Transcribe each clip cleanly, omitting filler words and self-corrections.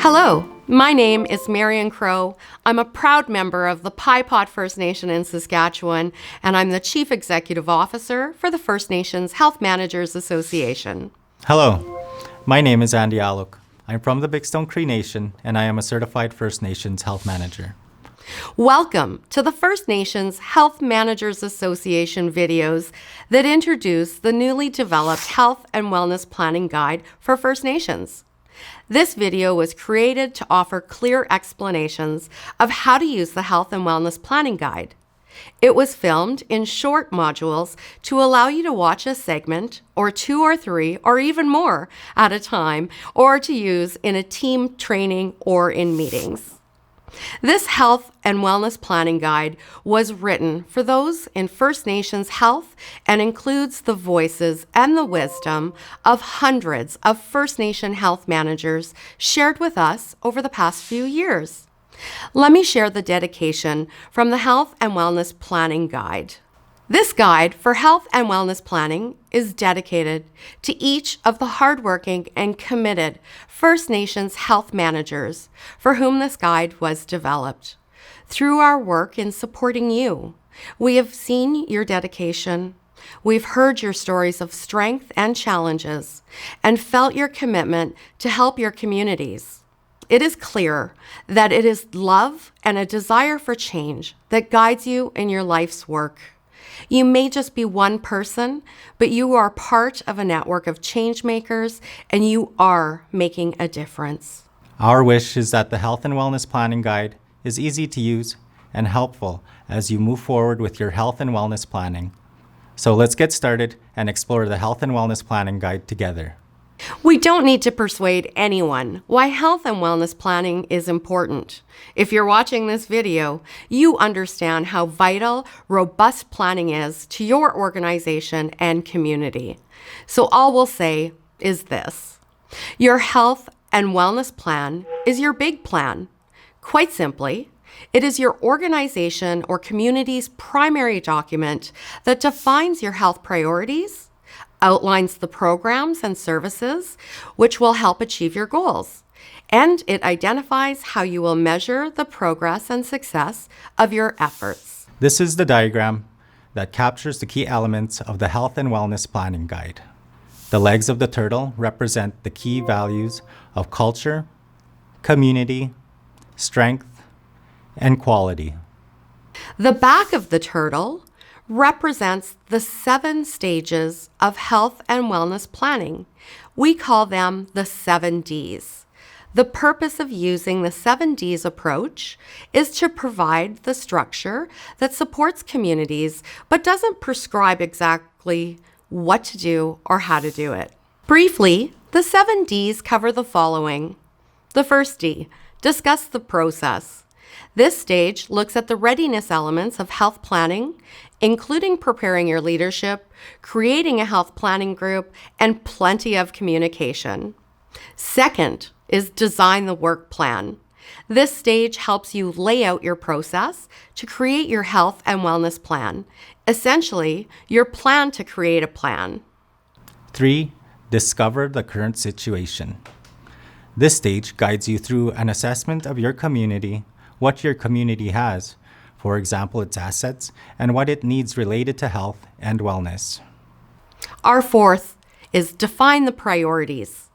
Hello, my name is Marion Crow. I'm a proud member of the Pipot First Nation in Saskatchewan, and I'm the Chief Executive Officer for the First Nations Health Managers Association. Hello, my name is Andy Aluk. I'm from the Big Stone Cree Nation, and I am a certified First Nations Health Manager. Welcome to the First Nations Health Managers Association videos that introduce the newly developed Health and Wellness Planning Guide for First Nations. This video was created to offer clear explanations of how to use the Health and Wellness Planning Guide. It was filmed in short modules to allow you to watch a segment, or 2 or 3, or even more at a time, or to use in a team training or in meetings. This Health and Wellness Planning Guide was written for those in First Nations health and includes the voices and the wisdom of hundreds of First Nation health managers shared with us over the past few years. Let me share the dedication from the Health and Wellness Planning Guide. This guide for health and wellness planning is dedicated to each of the hardworking and committed First Nations health managers for whom this guide was developed. Through our work in supporting you, we have seen your dedication, we've heard your stories of strength and challenges, and felt your commitment to help your communities. It is clear that it is love and a desire for change that guides you in your life's work. You may just be one person, but you are part of a network of change makers, and you are making a difference. Our wish is that the Health and Wellness Planning Guide is easy to use and helpful as you move forward with your health and wellness planning. So let's get started and explore the Health and Wellness Planning Guide together. We don't need to persuade anyone why health and wellness planning is important. If you're watching this video, you understand how vital robust planning is to your organization and community. So all we'll say is this: your health and wellness plan is your big plan. Quite simply, it is your organization or community's primary document that defines your health priorities, outlines the programs and services which will help achieve your goals, and it identifies how you will measure the progress and success of your efforts. This is the diagram that captures the key elements of the Health and Wellness Planning Guide. The legs of the turtle represent the key values of culture, community, strength, and quality. The back of the turtle represents the 7 stages of health and wellness planning. We call them the 7 Ds. The purpose of using the 7 Ds approach is to provide the structure that supports communities but doesn't prescribe exactly what to do or how to do it. Briefly, the 7 Ds cover the following. The first D, discuss the process. This stage looks at the readiness elements of health planning, including preparing your leadership, creating a health planning group, and plenty of communication. Second is design the work plan. This stage helps you lay out your process to create your health and wellness plan. Essentially, your plan to create a plan. 3, discover the current situation. This stage guides you through an assessment of your community, what your community has, for example, its assets, and what it needs related to health and wellness. Our 4th is define the priorities.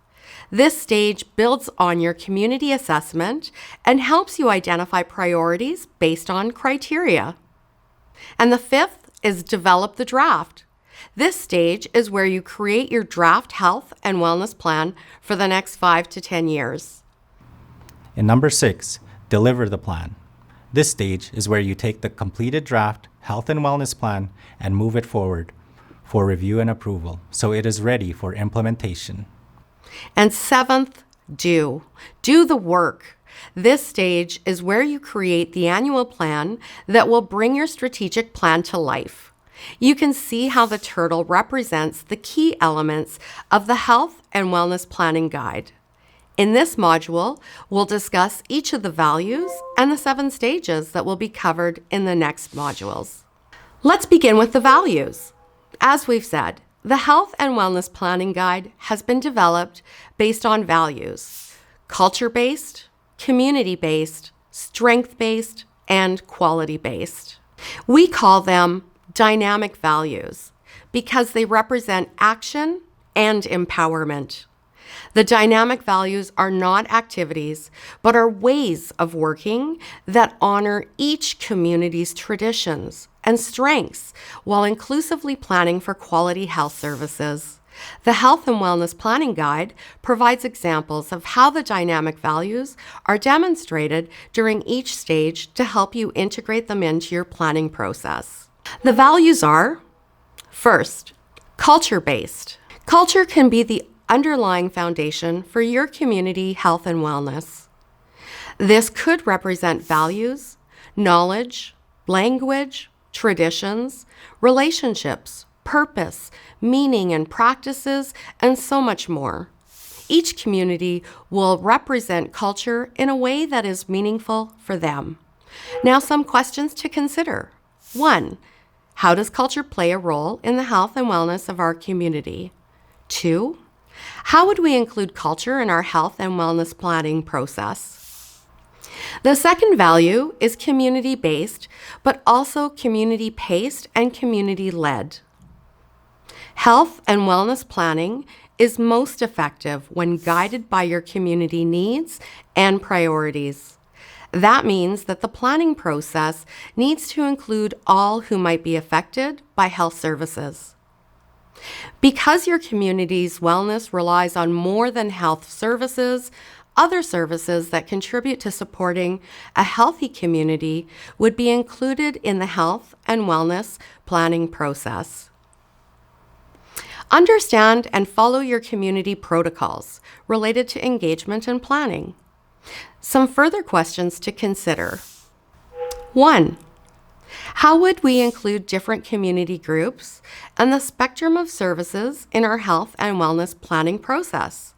This stage builds on your community assessment and helps you identify priorities based on criteria. And the 5th is develop the draft. This stage is where you create your draft health and wellness plan for the next 5 to 10 years. And number 6, deliver the plan. This stage is where you take the completed draft health and wellness plan and move it forward for review and approval, so it is ready for implementation. And 7th, do the work. This stage is where you create the annual plan that will bring your strategic plan to life. You can see how the turtle represents the key elements of the Health and Wellness Planning Guide. In this module, we'll discuss each of the values and the 7 stages that will be covered in the next modules. Let's begin with the values. As we've said, the Health and Wellness Planning Guide has been developed based on values: culture-based, community-based, strength-based, and quality-based. We call them dynamic values because they represent action and empowerment. The dynamic values are not activities, but are ways of working that honor each community's traditions and strengths while inclusively planning for quality health services. The Health and Wellness Planning Guide provides examples of how the dynamic values are demonstrated during each stage to help you integrate them into your planning process. The values are, first, culture-based. Culture can be the underlying foundation for your community health and wellness. This could represent values, knowledge, language, traditions, relationships, purpose, meaning and practices, and so much more. Each community will represent culture in a way that is meaningful for them. Now, some questions to consider. 1. How does culture play a role in the health and wellness of our community? 2. How would we include culture in our health and wellness planning process? The second value is community-based, but also community-paced and community-led. Health and wellness planning is most effective when guided by your community needs and priorities. That means that the planning process needs to include all who might be affected by health services. Because your community's wellness relies on more than health services, other services that contribute to supporting a healthy community would be included in the health and wellness planning process. Understand and follow your community protocols related to engagement and planning. Some further questions to consider. 1. How would we include different community groups and the spectrum of services in our health and wellness planning process?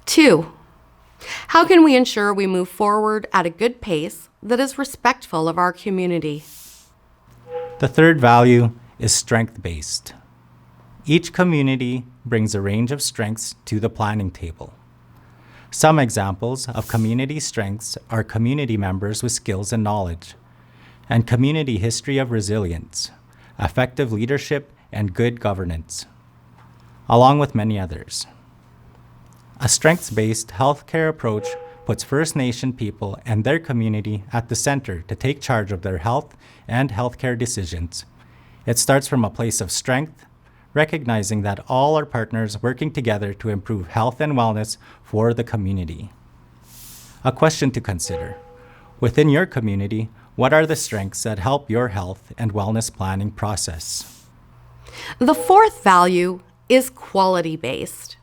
2. How can we ensure we move forward at a good pace that is respectful of our community? The third value is strength-based. Each community brings a range of strengths to the planning table. Some examples of community strengths are community members with skills and knowledge, and community history of resilience, effective leadership, and good governance, along with many others. A strengths-based healthcare approach puts First Nation people and their community at the center to take charge of their health and healthcare decisions. It starts from a place of strength, recognizing that all are partners working together to improve health and wellness for the community. A question to consider. Within your community, what are the strengths that help your health and wellness planning process? The fourth value is quality-based.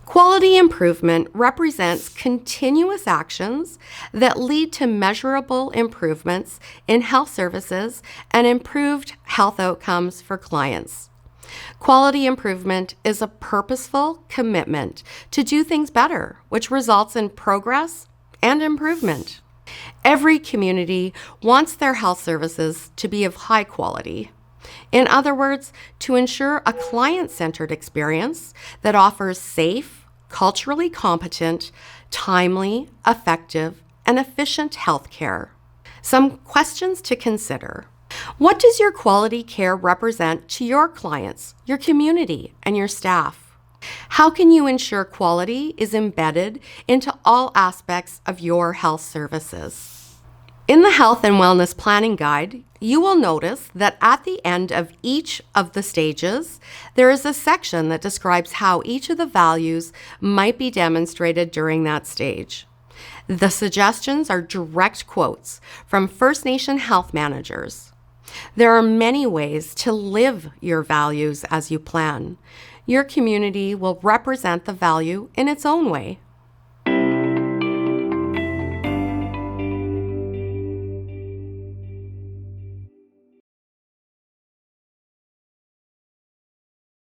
Quality improvement represents continuous actions that lead to measurable improvements in health services and improved health outcomes for clients. Quality improvement is a purposeful commitment to do things better, which results in progress and improvement. Every community wants their health services to be of high quality. In other words, to ensure a client-centered experience that offers safe, culturally competent, timely, effective, and efficient health care. Some questions to consider. What does your quality care represent to your clients, your community, and your staff? How can you ensure quality is embedded into all aspects of your health services? In the Health and Wellness Planning Guide, you will notice that at the end of each of the stages, there is a section that describes how each of the values might be demonstrated during that stage. The suggestions are direct quotes from First Nation health managers. There are many ways to live your values as you plan. Your community will represent the value in its own way.